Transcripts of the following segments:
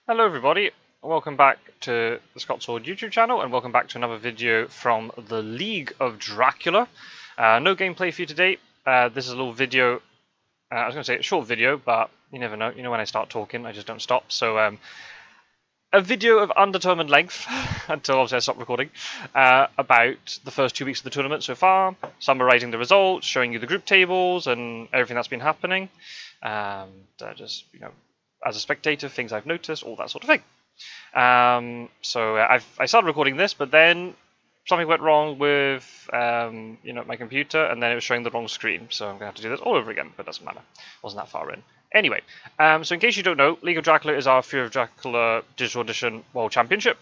Hello everybody, welcome back to the Scot-sword YouTube channel and welcome back to another video from the League of Dracula. No gameplay for you today. This is a little video, I was going to say a short video, but you never know. You know when I start talking, I just don't stop. So a video of undetermined length, until obviously I stop recording, about the first 2 weeks of the tournament so far, summarising the results, showing you the group tables and everything that's been happening, and just, you know, as a spectator, things I've noticed, all that sort of thing. I started recording this, but then something went wrong with my computer, and then it was showing the wrong screen. So I'm going to have to do this all over again, but it doesn't matter. Wasn't that far in. Anyway, so in case you don't know, League of Dracula is our Fury of Dracula Digital Edition World Championship.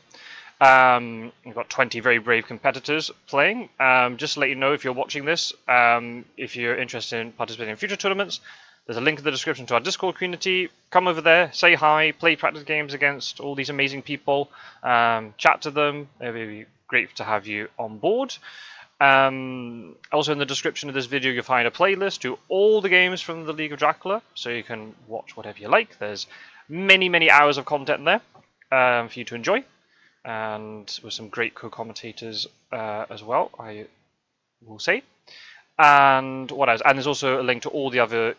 We've got 20 very brave competitors playing. Just to let you know, if you're watching this, if you're interested in participating in future tournaments, there's a link in the description to our Discord community. Come over there, say hi, play practice games against all these amazing people, chat to them. It would be great to have you on board. Also in the description of this video you'll find a playlist to all the games from the League of Dracula, so you can watch whatever you like. There's many hours of content there for you to enjoy, and with some great co-commentators as well, I will say. And what else? And there's also a link to all the other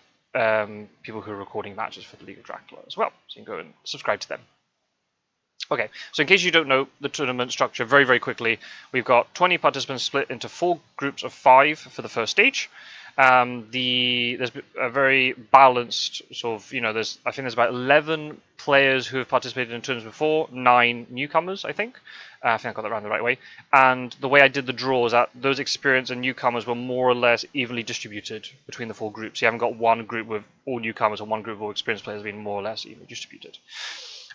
people who are recording matches for the League of Dracula as well, so you can go and subscribe to them. Okay, so in case you don't know the tournament structure, very quickly, we've got 20 participants split into 4 groups of 5 for the first stage. There's a very balanced sort of, I think there's about 11 players who have participated in tournaments before, 9 newcomers, I think. I think I got that around the right way. And the way I did the draw is that those experienced and newcomers were more or less evenly distributed between the 4 groups. You haven't got one group with all newcomers and one group of all experienced players being more or less evenly distributed.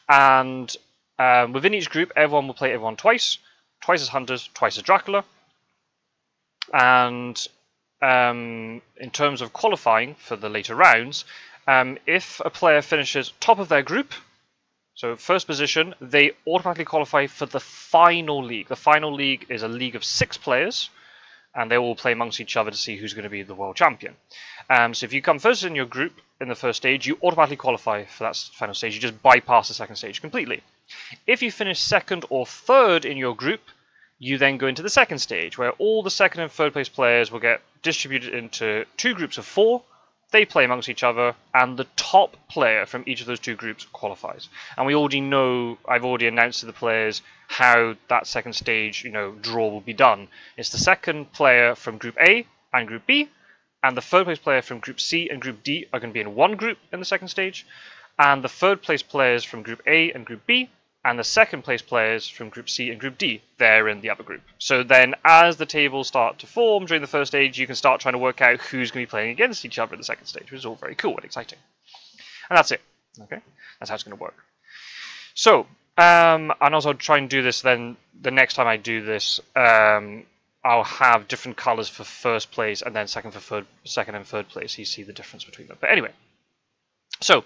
And within each group, everyone will play everyone twice as hunters, twice as Dracula. And in terms of qualifying for the later rounds, if a player finishes top of their group, so first position, they automatically qualify for the final league. The final league is a league of 6 players, and they all play amongst each other to see who's going to be the world champion. So if you come first in your group in the first stage, you automatically qualify for that final stage. You just bypass the second stage completely. If you finish second or third in your group, you then go into the second stage, where all the second and third place players will get distributed into 2 groups of 4. They play amongst each other, and the top player from each of those 2 groups qualifies. And we already know, I've already announced to the players how that second stage, draw will be done. It's the second player from Group A and Group B, and the third place player from Group C and Group D are going to be in one group in the second stage, and the third place players from Group A and Group B, and the second place players from Group C and Group D, they're in the other group. So then as the tables start to form during the first stage, you can start trying to work out who's going to be playing against each other in the second stage, which is all very cool and exciting. And that's it. Okay, that's how it's going to work. So, and also try and do this then, the next time I do this, I'll have different colours for first place and then second and third place, so you see the difference between them. But anyway, so,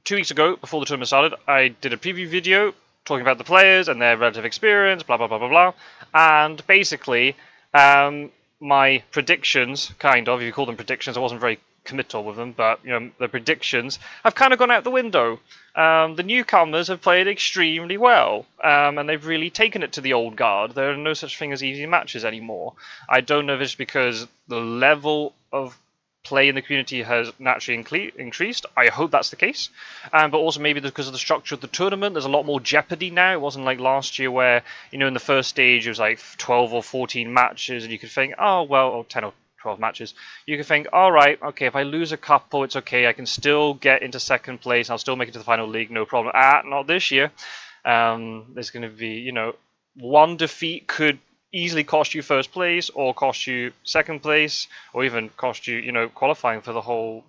2 weeks ago, before the tournament started, I did a preview video talking about the players and their relative experience, blah, blah, blah, blah, blah. And basically, my predictions, if you call them predictions, I wasn't very committal with them, but the predictions have kind of gone out the window. The newcomers have played extremely well, and they've really taken it to the old guard. There are no such thing as easy matches anymore. I don't know if it's because the level of play in the community has naturally increased. I hope that's the case. But also maybe because of the structure of the tournament, there's a lot more jeopardy now. It wasn't like last year where, in the first stage it was like 12 or 14 matches and you could think, oh, well, or 10 or 12 matches. You could think, all right, okay, if I lose a couple, it's okay. I can still get into second place. I'll still make it to the final league, no problem. Not this year. There's going to be, one defeat could easily cost you first place, or cost you second place, or even cost you, qualifying for the whole,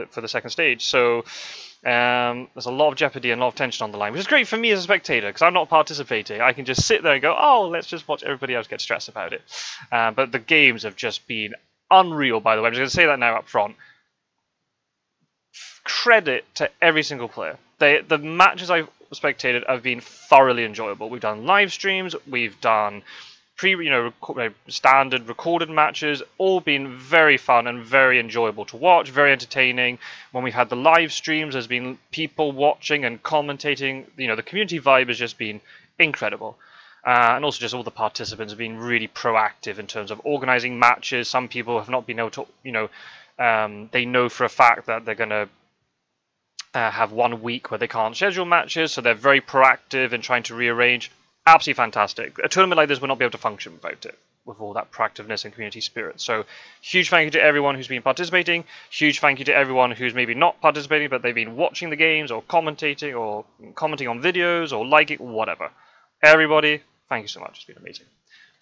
for the second stage. So there's a lot of jeopardy and a lot of tension on the line, which is great for me as a spectator, because I'm not participating. I can just sit there and go, oh, let's just watch everybody else get stressed about it. But the games have just been unreal, by the way. I'm just going to say that now up front. Credit to every single player. The matches I've spectated have been thoroughly enjoyable. We've done live streams, we've done standard recorded matches, all been very fun and very enjoyable to watch, very entertaining. When we've had the live streams, there's been people watching and commentating. The community vibe has just been incredible. And also just all the participants have been really proactive in terms of organizing matches. Some people have not been able to, they know for a fact that they're going to have 1 week where they can't schedule matches, so they're very proactive in trying to rearrange. Absolutely fantastic. A tournament like this would not be able to function without it, with all that proactiveness and community spirit. So huge thank you to everyone who's been participating. Huge thank you to everyone who's maybe not participating, but they've been watching the games or commentating or commenting on videos or liking, whatever. Everybody, thank you so much. It's been amazing.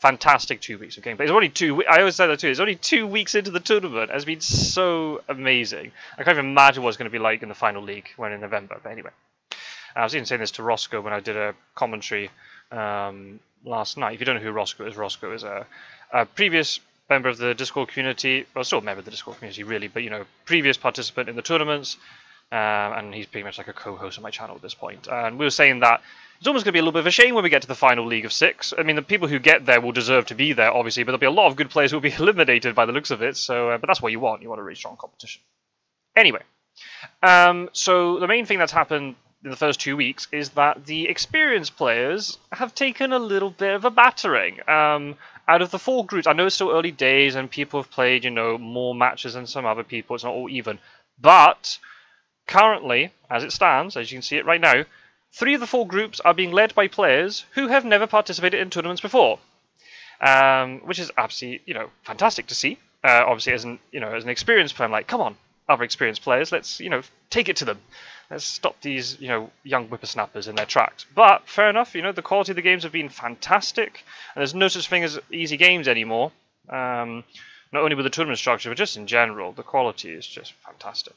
Fantastic 2 weeks of gameplay. It's only 2 weeks. I always say that too. It's only 2 weeks into the tournament. It's been so amazing. I can't even imagine what it's going to be like in the final league when in November. But anyway, I was even saying this to Roscoe when I did a commentary last night. If you don't know who Roscoe is a previous member of the Discord community. Well, still a member of the Discord community, really, but previous participant in the tournaments. And he's pretty much like a co-host on my channel at this point. And we were saying that it's almost going to be a little bit of a shame when we get to the final League of Six. I mean, the people who get there will deserve to be there, obviously, but there'll be a lot of good players who will be eliminated by the looks of it. So, but that's what you want. You want a really strong competition. Anyway, so the main thing that's happened in the first 2 weeks is that the experienced players have taken a little bit of a battering. Out of the 4 groups, I know it's still early days and people have played, more matches than some other people. It's not all even. But currently, as it stands, as you can see it right now, 3 of the 4 groups are being led by players who have never participated in tournaments before, which is absolutely, fantastic to see. Obviously, as an experienced player, I'm like, come on, other experienced players, let's, take it to them. Let's stop these, young whippersnappers in their tracks. But fair enough, the quality of the games have been fantastic, and there's no such thing as easy games anymore. Not only with the tournament structure, but just in general, the quality is just fantastic.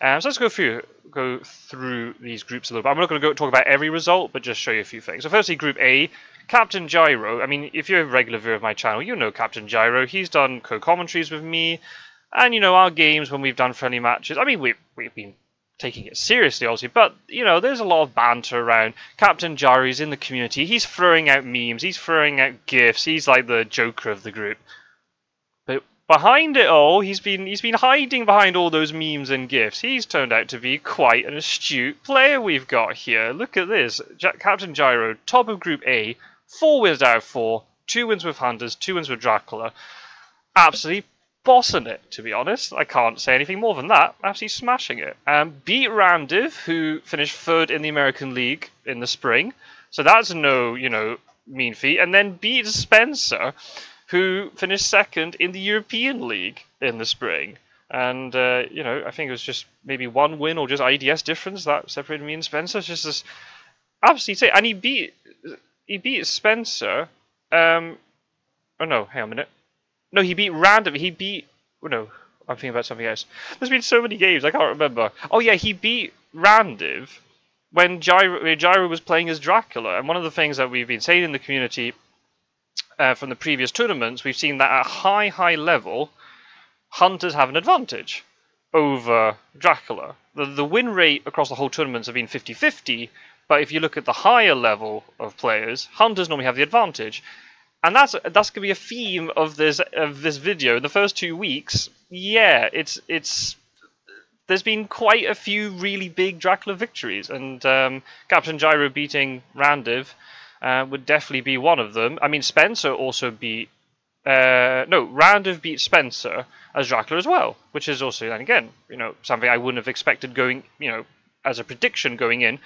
So let's go through these groups a little bit. I'm not going to talk about every result, but just show you a few things. So firstly, Group A, Captain Gyro. I mean, if you're a regular viewer of my channel, you know Captain Gyro. He's done co-commentaries with me, and our games when we've done friendly matches. I mean, we've been taking it seriously, obviously, but there's a lot of banter around. Captain Gyro's in the community. He's throwing out memes. He's throwing out gifs. He's like the Joker of the group. But behind it all, he's been hiding behind all those memes and gifs. He's turned out to be quite an astute player we've got here. Look at this. Captain Gyro, top of Group A, 4 wins out of 4, 2 wins with Hunters, 2 wins with Dracula. Absolutely bossing it, to be honest. I can't say anything more than that. Absolutely smashing it. Beat Randiv, who finished 3rd in the American League in the spring. So that's no, mean feat. And then beat Spencer, who finished 2nd in the European League in the spring. And, I think it was just maybe 1 win or just IDS difference that separated me and Spencer. It's just this absolutely insane. And he beat Spencer. Oh no, hang on a minute. No, he beat Random. Oh no, I'm thinking about something else. There's been so many games, I can't remember. Oh yeah, he beat Randiv when Gyro was playing as Dracula. And one of the things that we've been saying in the community from the previous tournaments, we've seen that at high level, Hunters have an advantage over Dracula. The win rate across the whole tournaments have been 50-50, but if you look at the higher level of players, Hunters normally have the advantage. And that's going to be a theme of this video. In the first 2 weeks, yeah, there's been quite a few really big Dracula victories, and Captain Gyro beating Randiv would definitely be one of them. I mean, Spencer also beat Randiv beat Spencer as Dracula as well, which is also, and again, something I wouldn't have expected going, as a prediction going in.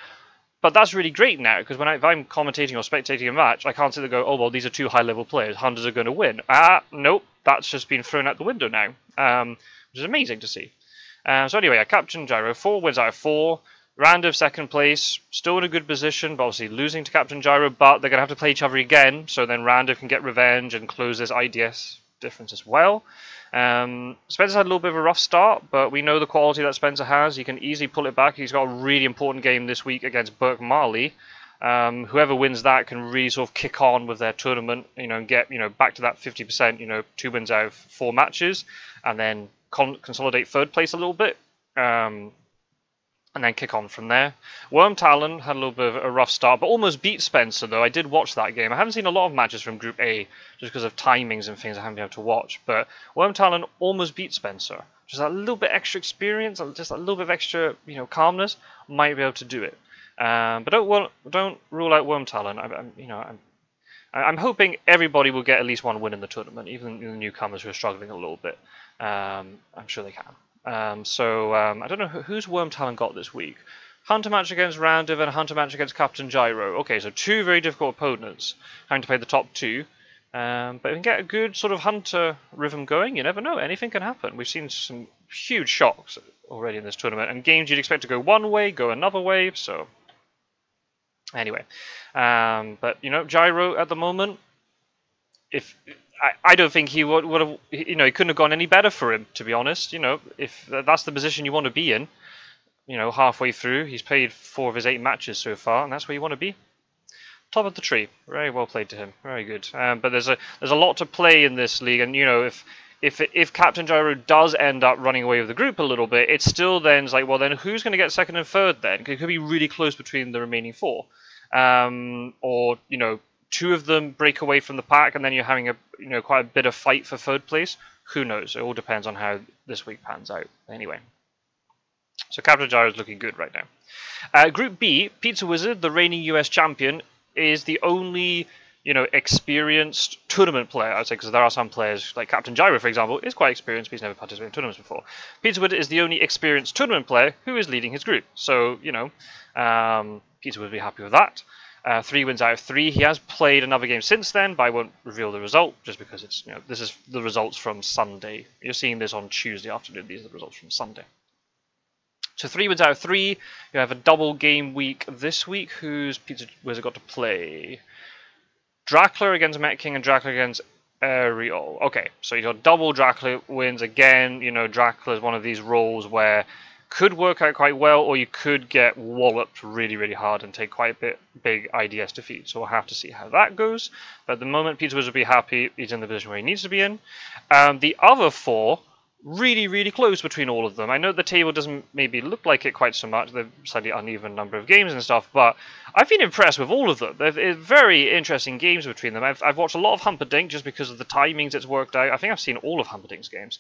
But that's really great now, because if I'm commentating or spectating a match, I can't sit there and go, oh, well, these are 2 high-level players. Hunters are going to win. Nope. That's just been thrown out the window now, which is amazing to see. So anyway, Captain Gyro, 4 wins out of 4. Randiv 2nd place, still in a good position, but obviously losing to Captain Gyro, but they're going to have to play each other again, so then Randiv can get revenge and close this IDS difference as well. Spencer had a little bit of a rough start, but we know the quality that Spencer has. He can easily pull it back. He's got a really important game this week against Burke Marley. Whoever wins that can really sort of kick on with their tournament, and get back to that 50%, 2 wins out of 4 matches, and then consolidate 3rd place a little bit. And and then kick on from there. Worm Talon had a little bit of a rough start, but almost beat Spencer, though. I did watch that game. I haven't seen a lot of matches from Group A, just because of timings and things I haven't been able to watch. But Worm Talon almost beat Spencer. Just a little bit extra experience, just a little bit of extra, calmness, might be able to do it. But don't rule out Worm Talon. I'm hoping everybody will get at least one win in the tournament, even the newcomers who are struggling a little bit. I'm sure they can. I don't know who's Worm Talon got this week. Hunter match against Roundiv and Hunter match against Captain Gyro. Okay, so two very difficult opponents, having to play the top two. But if we can get a good sort of Hunter rhythm going, you never know, anything can happen. We've seen some huge shocks already in this tournament, and games you'd expect to go one way, go another way, so... Anyway, but, Gyro at the moment, I don't think he would have, it couldn't have gone any better for him, to be honest. If that's the position you want to be in, halfway through, he's played 4 of his 8 matches so far, and that's where you want to be. Top of the tree, very well played to him, very good. But there's a lot to play in this league, and if Captain Gyro does end up running away with the group a little bit, it still then is like, well, then who's going to get second and third then? It could be really close between the remaining 4, or 2 of them break away from the pack, and then you're having quite a bit of fight for third place. Who knows? It all depends on how this week pans out. Anyway, so Captain Gyro is looking good right now. Group B, Pizza Wizard, the reigning US champion, is the only experienced tournament player, I'd say, because there are some players like Captain Gyro, for example, is quite experienced, but he's never participated in tournaments before. Pizza Wizard is the only experienced tournament player who is leading his group, so Pizza would be happy with that. 3 wins out of 3. He has played another game since then, but I won't reveal the result just because it's this is the results from Sunday. You're seeing this on Tuesday afternoon. These are the results from Sunday. So 3 wins out of 3. You have a double game week this week. Who's Pizza Wizard got to play? Dracula against Met King and Dracula against Ariel. Okay, so you got double Dracula wins again. Dracula is one of these roles where could work out quite well, or you could get walloped really, really hard and take quite a big IDS defeat. So we'll have to see how that goes. But at the moment, Pizza Wizard will be happy. He's in the position where he needs to be in. The other 4, really, really close between all of them. I know the table doesn't maybe look like it quite so much. They've slightly uneven number of games and stuff, but I've been impressed with all of them. They're very interesting games between them. I've watched a lot of Humperdinck just because of the timings it's worked out. I think I've seen all of Humperdinck's games.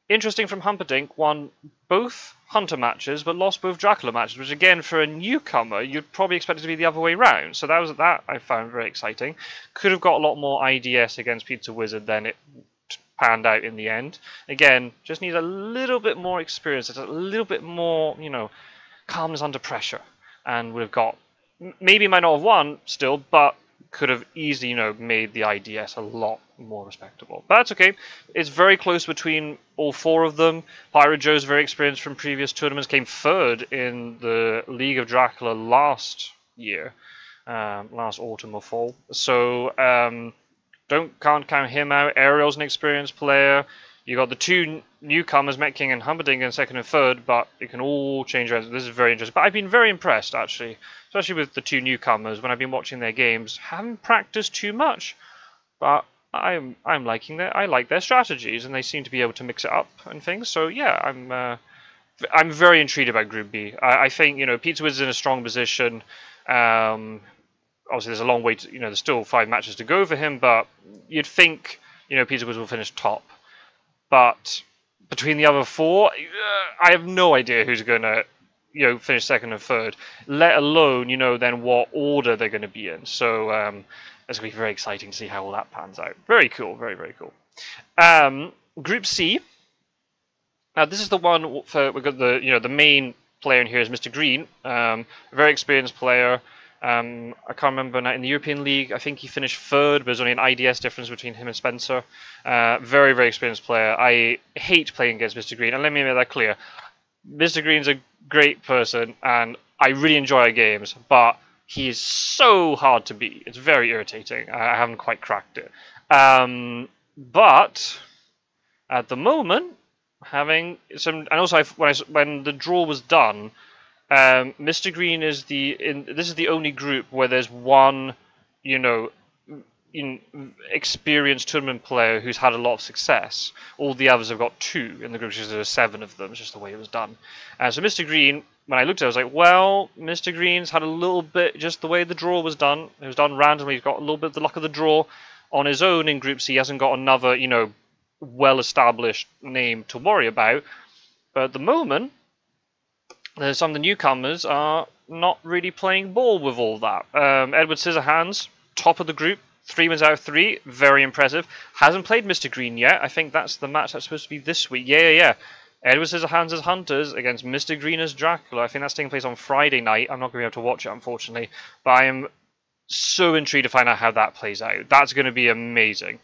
Interesting from Humperdinck, won both Hunter matches, but lost both Dracula matches, which again, for a newcomer, you'd probably expect it to be the other way round. So that I found very exciting. Could have got a lot more IDS against Pizza Wizard than it panned out in the end. Again, just needs a little bit more experience, a little bit more, calmness under pressure, and would have got, maybe might not have won still, but could have easily, made the IDS a lot more respectable. But that's okay. It's very close between all 4 of them. Pirate Joe's very experienced from previous tournaments, came 3rd in the League of Dracula last year, last autumn or fall. So can't count him out. Ariel's an experienced player. You got the 2 newcomers, Met King and Humperdinck, in 2nd and 3rd, but it can all change around. This is very interesting. But I've been very impressed, actually, especially with the 2 newcomers when I've been watching their games. Haven't practiced too much, but I'm liking that. I like their strategies, and they seem to be able to mix it up and things. So yeah, I'm very intrigued about Group B. I think Pizza Wizard's in a strong position. Obviously, there's a long way to there's still 5 matches to go for him, but you'd think Pizza Wizard will finish top. But between the other 4, I have no idea who's going to finish 2nd and 3rd, let alone then what order they're going to be in. So it's going to be very exciting to see how all that pans out. Very cool, very, very cool. Group C. Now this is the one for, we've got the main player in here is Mr. Green, a very experienced player. I can't remember now, in the European League, I think he finished 3rd, but there's only an IDS difference between him and Spencer. Very, very experienced player. I hate playing against Mr. Green, and let me make that clear. Mr. Green's a great person, and I really enjoy our games, but he is so hard to beat. It's very irritating. I haven't quite cracked it. But at the moment, having some, and also when the draw was done, Mr. Green is this is the only group where there's one, experienced tournament player who's had a lot of success. All the others have got 2 in the group because there are 7 of them. It's just the way it was done. So Mr. Green, when I looked at it, I was like, well, Mr. Green's had a little bit, just the way the draw was done. It was done randomly. He's got a little bit of the luck of the draw on his own in Group C. He hasn't got another, well-established name to worry about. But at the moment, some of the newcomers are not really playing ball with all that. Edward Scissorhands, top of the group, 3 wins out of 3, very impressive. Hasn't played Mr. Green yet. I think that's the match that's supposed to be this week. Yeah. Edward Scissorhands as Hunters against Mr. Green as Dracula. I think that's taking place on Friday night. I'm not going to be able to watch it, unfortunately. But I am so intrigued to find out how that plays out. That's going to be amazing.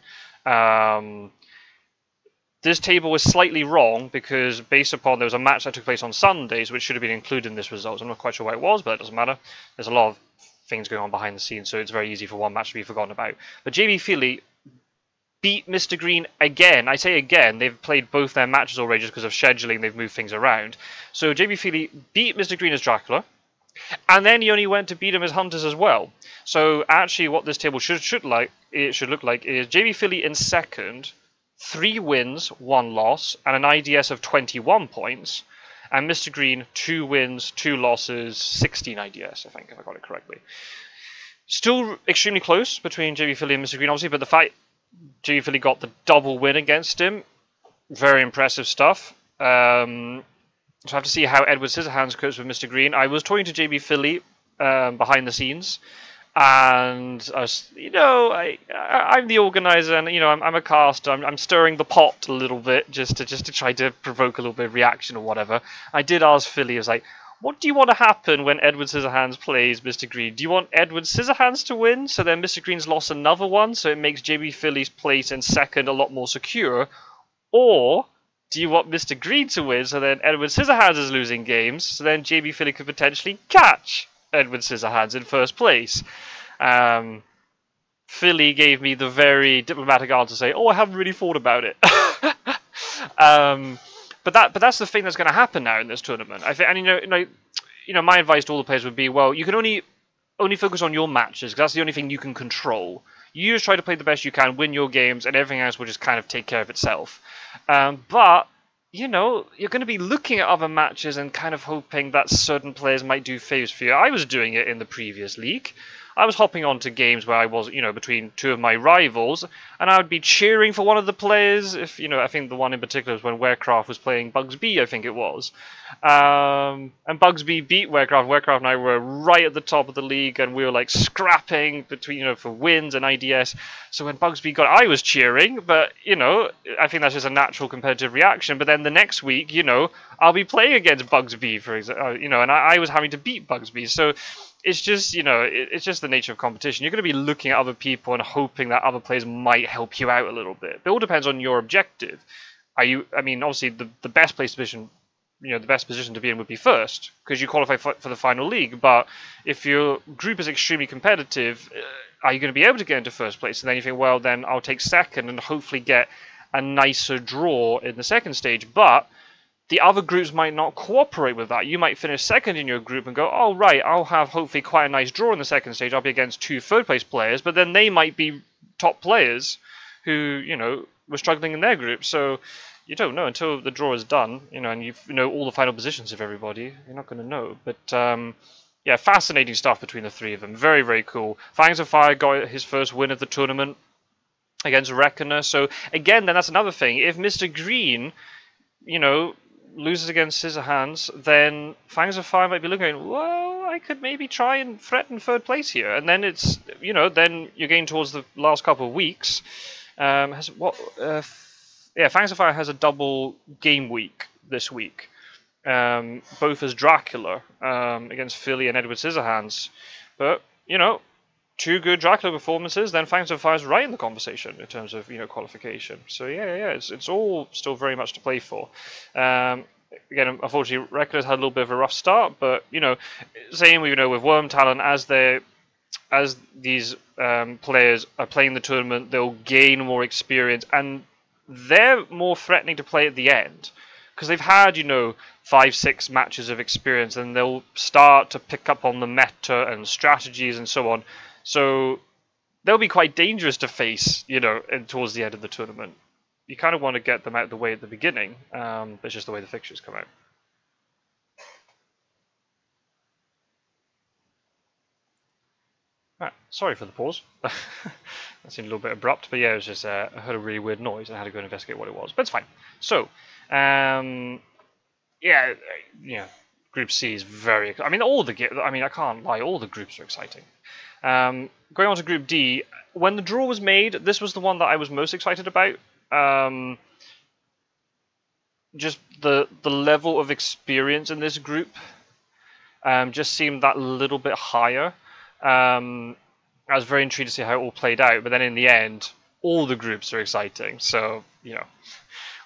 This table was slightly wrong because based upon there was a match that took place on Sundays which should have been included in this result. I'm not quite sure why it was, but it doesn't matter. There's a lot of things going on behind the scenes, so it's very easy for one match to be forgotten about. But JB Philly beat Mr. Green again. I say again, they've played both their matches already just because of scheduling, they've moved things around. So JB Philly beat Mr. Green as Dracula, and then he only went to beat him as Hunters as well. So actually what this table should look like is JB Philly in second, 3 wins, 1 loss, and an IDS of 21 points. And Mr. Green, 2 wins, 2 losses, 16 IDS, I think, if I got it correctly. Still extremely close between JB Philly and Mr. Green, obviously, but the fact JB Philly got the double win against him, very impressive stuff. So I have to see how Edward Scissorhands copes with Mr. Green. I was talking to JB Philly behind the scenes, and I'm the organizer, and I'm a caster. I'm stirring the pot a little bit just to try to provoke a little bit of reaction or whatever. I did ask Philly, I was like, what do you want to happen when Edward Scissorhands plays Mr. Green? Do you want Edward Scissorhands to win, so then Mr. Green's lost another one, so it makes JB Philly's place in second a lot more secure? Or do you want Mr. Green to win, so then Edward Scissorhands is losing games, so then JB Philly could potentially catch Edward Scissorhands in first place? Philly gave me the very diplomatic answer, say, "Oh, I haven't really thought about it." But that's the thing that's going to happen now in this tournament. I think, and my advice to all the players would be, well, you can only focus on your matches because that's the only thing you can control. You just try to play the best you can, win your games, and everything else will just kind of take care of itself. But you're going to be looking at other matches and kind of hoping that certain players might do favors for you. I was doing it in the previous league. I was hopping on to games where I was, between 2 of my rivals, and I would be cheering for one of the players. If I think the one in particular was when Werecraft was playing Bugsby, I think it was. And Bugsby beat Werecraft. Werecraft and I were right at the top of the league, and we were like scrapping between, for wins and IDS. So when Bugsby got, I was cheering, but I think that's just a natural competitive reaction. But then the next week, I'll be playing against Bugsby, for example, and I was having to beat Bugsby. So it's just, it's just the nature of competition. You're going to be looking at other people and hoping that other players might help you out a little bit. But it all depends on your objective. Obviously, the best place position, the best position to be in would be first, because you qualify for the final league. But if your group is extremely competitive, are you going to be able to get into first place? And then you think, well, then I'll take second and hopefully get a nicer draw in the second stage. But the other groups might not cooperate with that. You might finish second in your group and go, oh, right, I'll have hopefully quite a nice draw in the second stage. I'll be against 2 third-place players, but then they might be top players who, were struggling in their group. So you don't know until the draw is done, and you know all the final positions of everybody. You're not going to know. But, yeah, fascinating stuff between the 3 of them. Very, very cool. Fangs of Fire got his first win of the tournament against Reckoner. So, again, then that's another thing. If Mr. Green, loses against Scissorhands, then Fangs of Fire might be looking, well, I could maybe try and threaten third place here. And then it's, then you're getting towards the last couple of weeks. Fangs of Fire has a double game week this week, both as Dracula against Philly and Edward Scissorhands. But, 2 good Dracula performances, then Fangs of Fire's right in the conversation in terms of qualification. So yeah, it's all still very much to play for. Again, unfortunately, Reckoner's had a little bit of a rough start, but same with Worm Talon, as these players are playing the tournament, they'll gain more experience, and they're more threatening to play at the end because they've had 5-6 matches of experience, and they'll start to pick up on the meta and strategies and so on. So they'll be quite dangerous to face, you know, towards the end of the tournament. You kind of want to get them out of the way at the beginning, but it's just the way the fixtures come out. Right, sorry for the pause. That seemed a little bit abrupt, but yeah, it was just I heard a really weird noise and I had to go investigate what it was. But it's fine. So, yeah, Group C is very. I mean, I can't lie. All the groups are exciting. Going on to Group D, when the draw was made, this was the one that I was most excited about. Just the level of experience in this group just seemed that little bit higher. I was very intrigued to see how it all played out, but then in the end, all the groups are exciting. So, you know,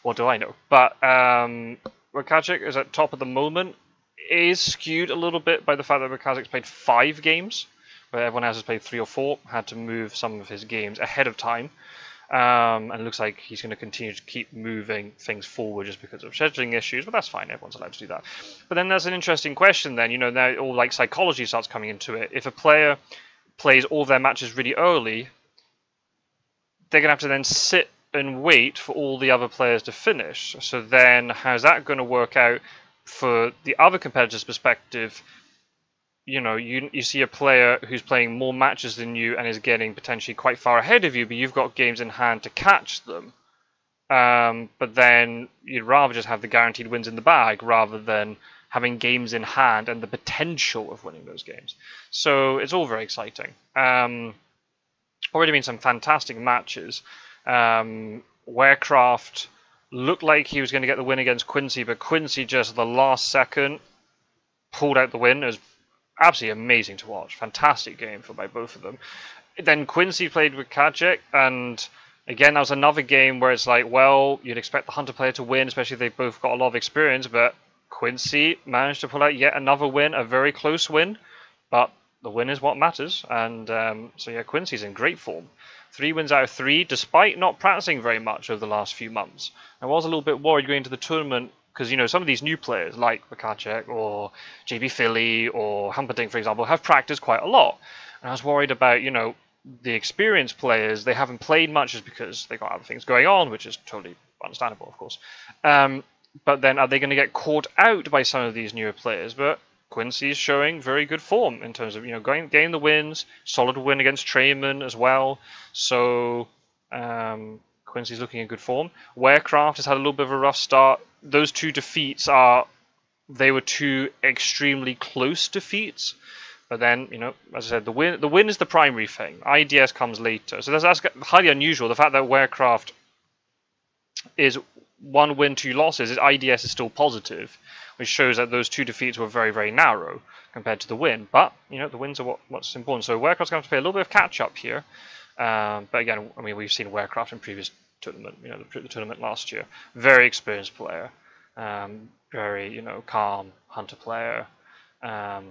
what do I know? But Wakajic is at top at the moment. It is skewed a little bit by the fact that Wakajic's played 5 games, where everyone else has played 3 or 4, had to move some of his games ahead of time. And it looks like he's going to continue to keep moving things forward just because of scheduling issues, but that's fine, everyone's allowed to do that. But then there's an interesting question then, you know, now all like psychology starts coming into it. If a player plays all of their matches really early, they're going to have to then sit and wait for all the other players to finish. So then how's that going to work out for the other competitors' perspective? You know, you see a player who's playing more matches than you and is getting potentially quite far ahead of you, but you've got games in hand to catch them. But then you'd rather just have the guaranteed wins in the bag rather than having games in hand and the potential of winning those games. So it's all very exciting. Already been some fantastic matches. Warecraft looked like he was going to get the win against Quincy, but Quincy just at the last second pulled out the win. It was absolutely amazing to watch. Fantastic game by both of them. Then Quincy played with Kajek, and again, that was another game where it's like, well, you'd expect the Hunter player to win, especially if they've both got a lot of experience, but Quincy managed to pull out yet another win, a very close win, but the win is what matters, and so yeah, Quincy's in great form. 3 wins out of 3, despite not practicing very much over the last few months. I was a little bit worried going into the tournament, because, you know, some of these new players, like Vakacek or JB Philly or Humperdinck, for example, have practiced quite a lot. And I was worried about, you know, the experienced players. They haven't played much just because they got other things going on, which is totally understandable, of course. But then are they going to get caught out by some of these newer players? But Quincy's showing very good form in terms of, you know, getting the wins, solid win against Trayman as well. So Quincy's looking in good form. Warecraft has had a little bit of a rough start. Those 2 defeats they were 2 extremely close defeats. But then, you know, as I said, the win is the primary thing. IDS comes later. So that's highly unusual. The fact that Warecraft is 1 win, 2 losses, his IDS is still positive, which shows that those 2 defeats were very, very narrow compared to the win. But, you know, the wins are what's important. So Warecraft's going to play a little bit of catch-up here. But again, I mean, we've seen Warecraft in previous tournament, you know, the tournament last year. Very experienced player. Very, you know, calm Hunter player.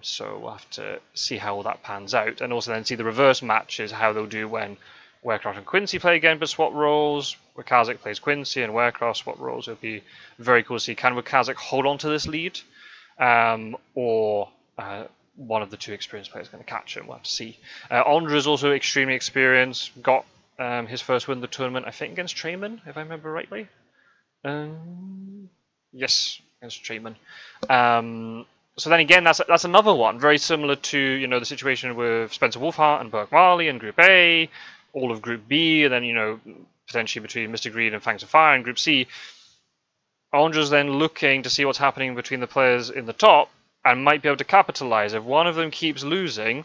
So we'll have to see how all that pans out. And also then see the reverse matches, how they'll do when Warecraft and Quincy play again but swap roles. Wakazik plays Quincy and Warecraft swap roles. It'll be very cool to see. Can Wakazik hold on to this lead? Or one of the 2 experienced players is going to catch him. We'll have to see. Ondra is also extremely experienced. Got his first win in the tournament, I think, against Trayman, if I remember rightly. Yes, against Trayman. So then again, that's another one, very similar to, you know, the situation with Spencer Wolfhart and Burke Marley in Group A, all of Group B, and then, you know, potentially between Mr. Greed and Fangs of Fire in Group C. Ondra's then looking to see what's happening between the players in the top and might be able to capitalize. If one of them keeps losing,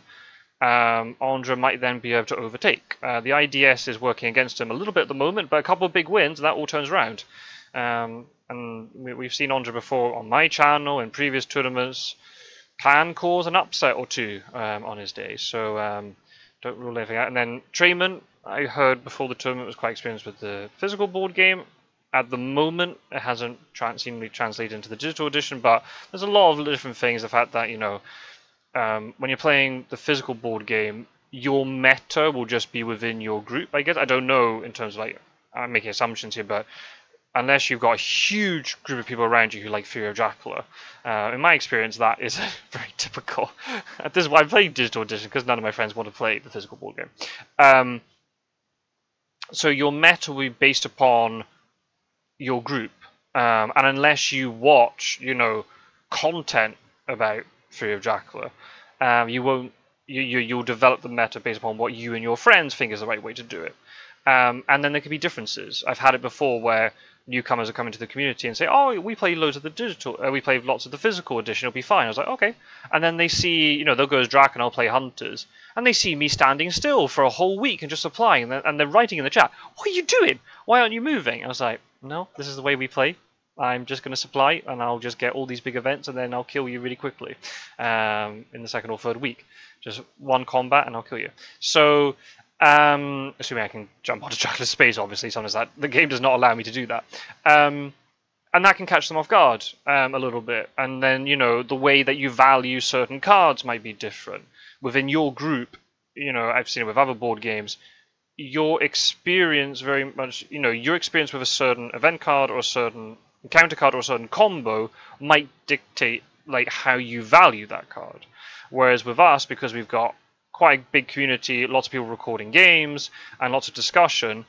Ondra might then be able to overtake. The IDS is working against him a little bit at the moment, but a couple of big wins, and that all turns around. And we've seen Ondra before on my channel in previous tournaments, can cause an upset or 2 on his day. So don't rule anything out. And then Trayman, I heard before the tournament, was quite experienced with the physical board game. At the moment, it hasn't seemingly translated into the digital edition, but there's a lot of different things. The fact that, you know, when you're playing the physical board game, your meta will just be within your group, I guess. I don't know in terms of, like, I'm making assumptions here, but unless you've got a huge group of people around you who like Fury of Dracula. In my experience, that is very typical. At this, I played digital edition because none of my friends want to play the physical board game. So your meta will be based upon your group, and unless you watch, content about Fury of Dracula, you won't. You'll develop the meta based upon what you and your friends think is the right way to do it. And then there could be differences. I've had it before where newcomers are coming to the community and say, "Oh, we play loads of the digital, we play lots of the physical edition. It'll be fine." I was like, "Okay." And then they see, they'll go as Drac and I'll play Hunters, and they see me standing still for a whole week and just applying, and they're writing in the chat, "What are you doing? Why aren't you moving?" I was like, "No, this is the way we play. I'm just going to supply, and I'll just get all these big events, and then I'll kill you really quickly in the second or third week. Just one combat, and I'll kill you." So, assuming I can jump onto Dracula's space, obviously, sometimes that the game does not allow me to do that. And that can catch them off guard a little bit. And then, the way that you value certain cards might be different. Within your group, I've seen it with other board games, your experience very much, your experience with a certain event card or a certain encounter card or a certain combo might dictate like how you value that card. Whereas with us, because we've got quite a big community, lots of people recording games, and lots of discussion,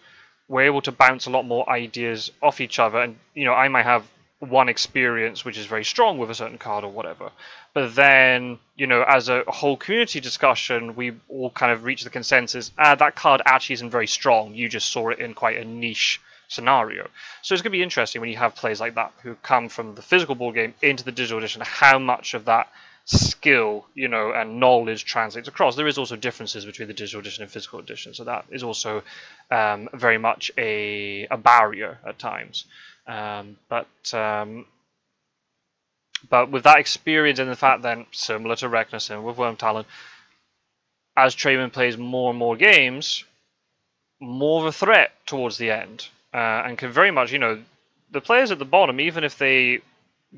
we're able to bounce a lot more ideas off each other. And, I might have one experience which is very strong with a certain card or whatever. But then, as a whole community discussion, we all kind of reach the consensus, that card actually isn't very strong. You just saw it in quite a niche scenario. So it's going to be interesting when you have players like that who come from the physical board game into the digital edition, how much of that skill, and knowledge translates across. There is also differences between the digital edition and physical edition, so that is also very much a barrier at times. But with that experience and the fact then, similar to Reckness and with Worm Talon, as Trayman plays more and more games, more of a threat towards the end, and can very much, the players at the bottom, even if they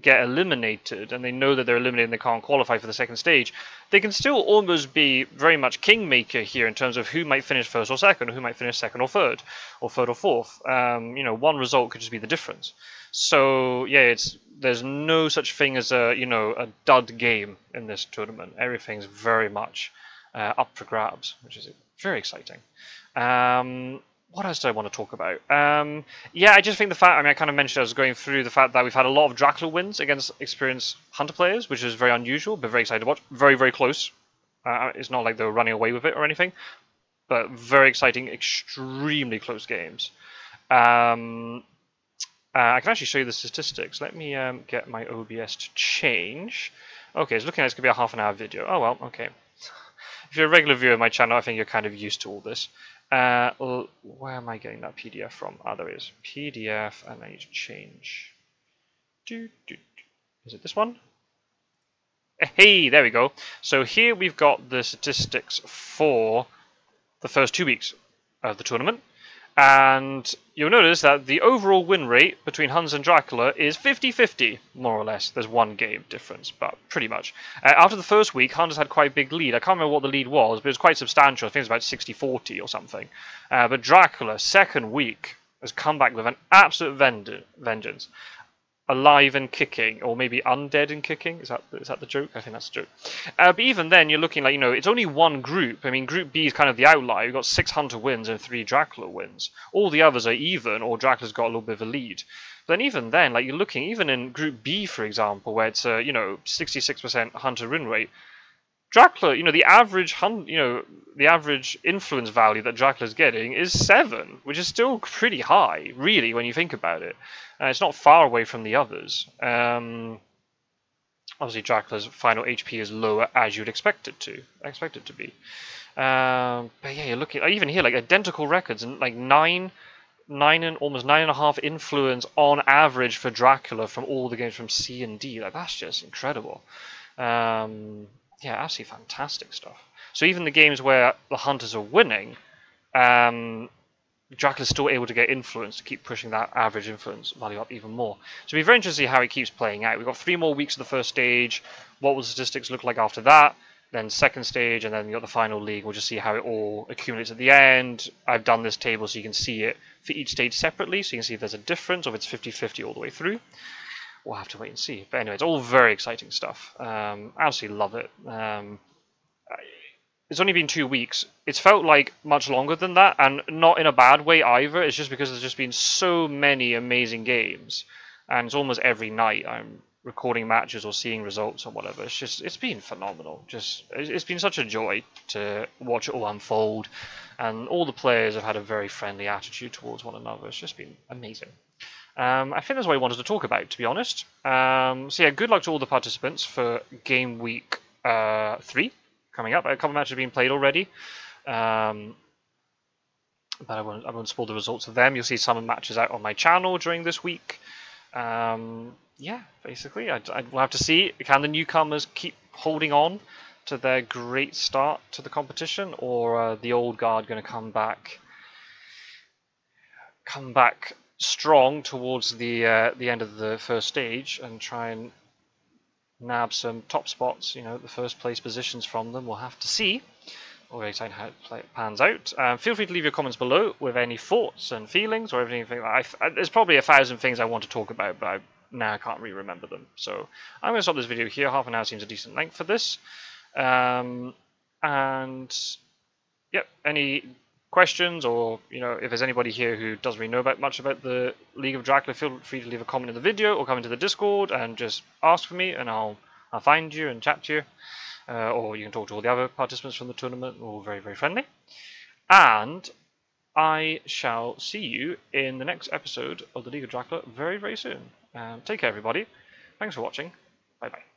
get eliminated and they know that they're eliminated and they can't qualify for the second stage, they can still almost be very much kingmaker here in terms of who might finish first or second, or who might finish second or third or fourth. One result could just be the difference. So yeah, there's no such thing as a dud game in this tournament. Everything's very much up for grabs, which is very exciting. What else do I want to talk about? Yeah, I just think the fact, I kind of mentioned I was going through the fact that we've had a lot of Dracula wins against experienced Hunter players, which is very unusual, but very excited to watch. Very, very close. It's not like they were running away with it or anything, but very exciting, extremely close games. I can actually show you the statistics. Let me get my OBS to change. Okay, it's looking like it's going to be a half-an-hour video. Oh, well, okay. If you're a regular viewer of my channel, I think you're kind of used to all this. Where am I getting that PDF from? Ah, there it is. PDF, and I need to change. Is it this one? Hey, there we go. So here we've got the statistics for the first 2 weeks of the tournament. And you'll notice that the overall win rate between Huns and Dracula is 50-50, more or less. There's one game difference, but pretty much. After the first week, Huns had quite a big lead. I can't remember what the lead was, but it was quite substantial. I think it was about 60-40 or something. But Dracula, second week, has come back with an absolute vengeance. Alive and kicking, or maybe undead and kicking. Is that the joke? I think that's the joke. But even then, you're looking like, it's only one group. I mean, Group B is kind of the outlier. You've got 6 Hunter wins and 3 Dracula wins. All the others are even, or Dracula's got a little bit of a lead. But then even then, like, you're looking, even in Group B, for example, where it's a, 66% Hunter win rate, Dracula, the average the average influence value that Dracula's getting is 7, which is still pretty high, really, when you think about it. It's not far away from the others. Obviously, Dracula's final HP is lower, as you'd expect it to be. But yeah, you're looking even here, like identical records, and like 9 and almost 9.5 influence on average for Dracula from all the games from C and D. Like, that's just incredible. Yeah, absolutely fantastic stuff. So even the games where the Hunters are winning, Dracula's still able to get influence to keep pushing that average influence value up even more. So it'll be very interesting to see how it keeps playing out. We've got 3 more weeks of the first stage. What will the statistics look like after that? then second stage, and then you got the final league. We'll just see how it all accumulates at the end. I've done this table so you can see it for each stage separately, so you can see if there's a difference, or if it's 50-50 all the way through. We'll have to wait and see. But anyway, it's all very exciting stuff. Absolutely love it. It's only been 2 weeks. It's felt like much longer than that, and not in a bad way either. It's just because there's just been so many amazing games, and it's almost every night I'm recording matches or seeing results or whatever. It's been phenomenal. It's been such a joy to watch it all unfold, and all the players have had a very friendly attitude towards one another. It's just been amazing. I think that's what I wanted to talk about, to be honest. So yeah, good luck to all the participants for Game Week 3 coming up. A couple of matches have been played already, but I won't spoil the results of them. You'll see some matches out on my channel during this week. Yeah, basically, we'll have to see. Can the newcomers keep holding on to their great start to the competition, or are the old guard going to come back strong towards the end of the first stage and try and nab some top spots, you know, the first place positions from them? We'll have to see. We're very excited how it pans out. Feel free to leave your comments below with any thoughts and feelings or anything. There's probably 1,000 things I want to talk about, but now I can't really remember them. So I'm going to stop this video here. Half an hour seems a decent length for this. And yep, any questions, or you know, if there's anybody here who doesn't really know much about the League of Dracula, feel free to leave a comment in the video or come into the Discord and just ask for me, and I'll find you and chat to you. Or you can talk to all the other participants from the tournament. We're all very, very friendly. And I shall see you in the next episode of the League of Dracula very, very soon. Take care, everybody. Thanks for watching. Bye-bye.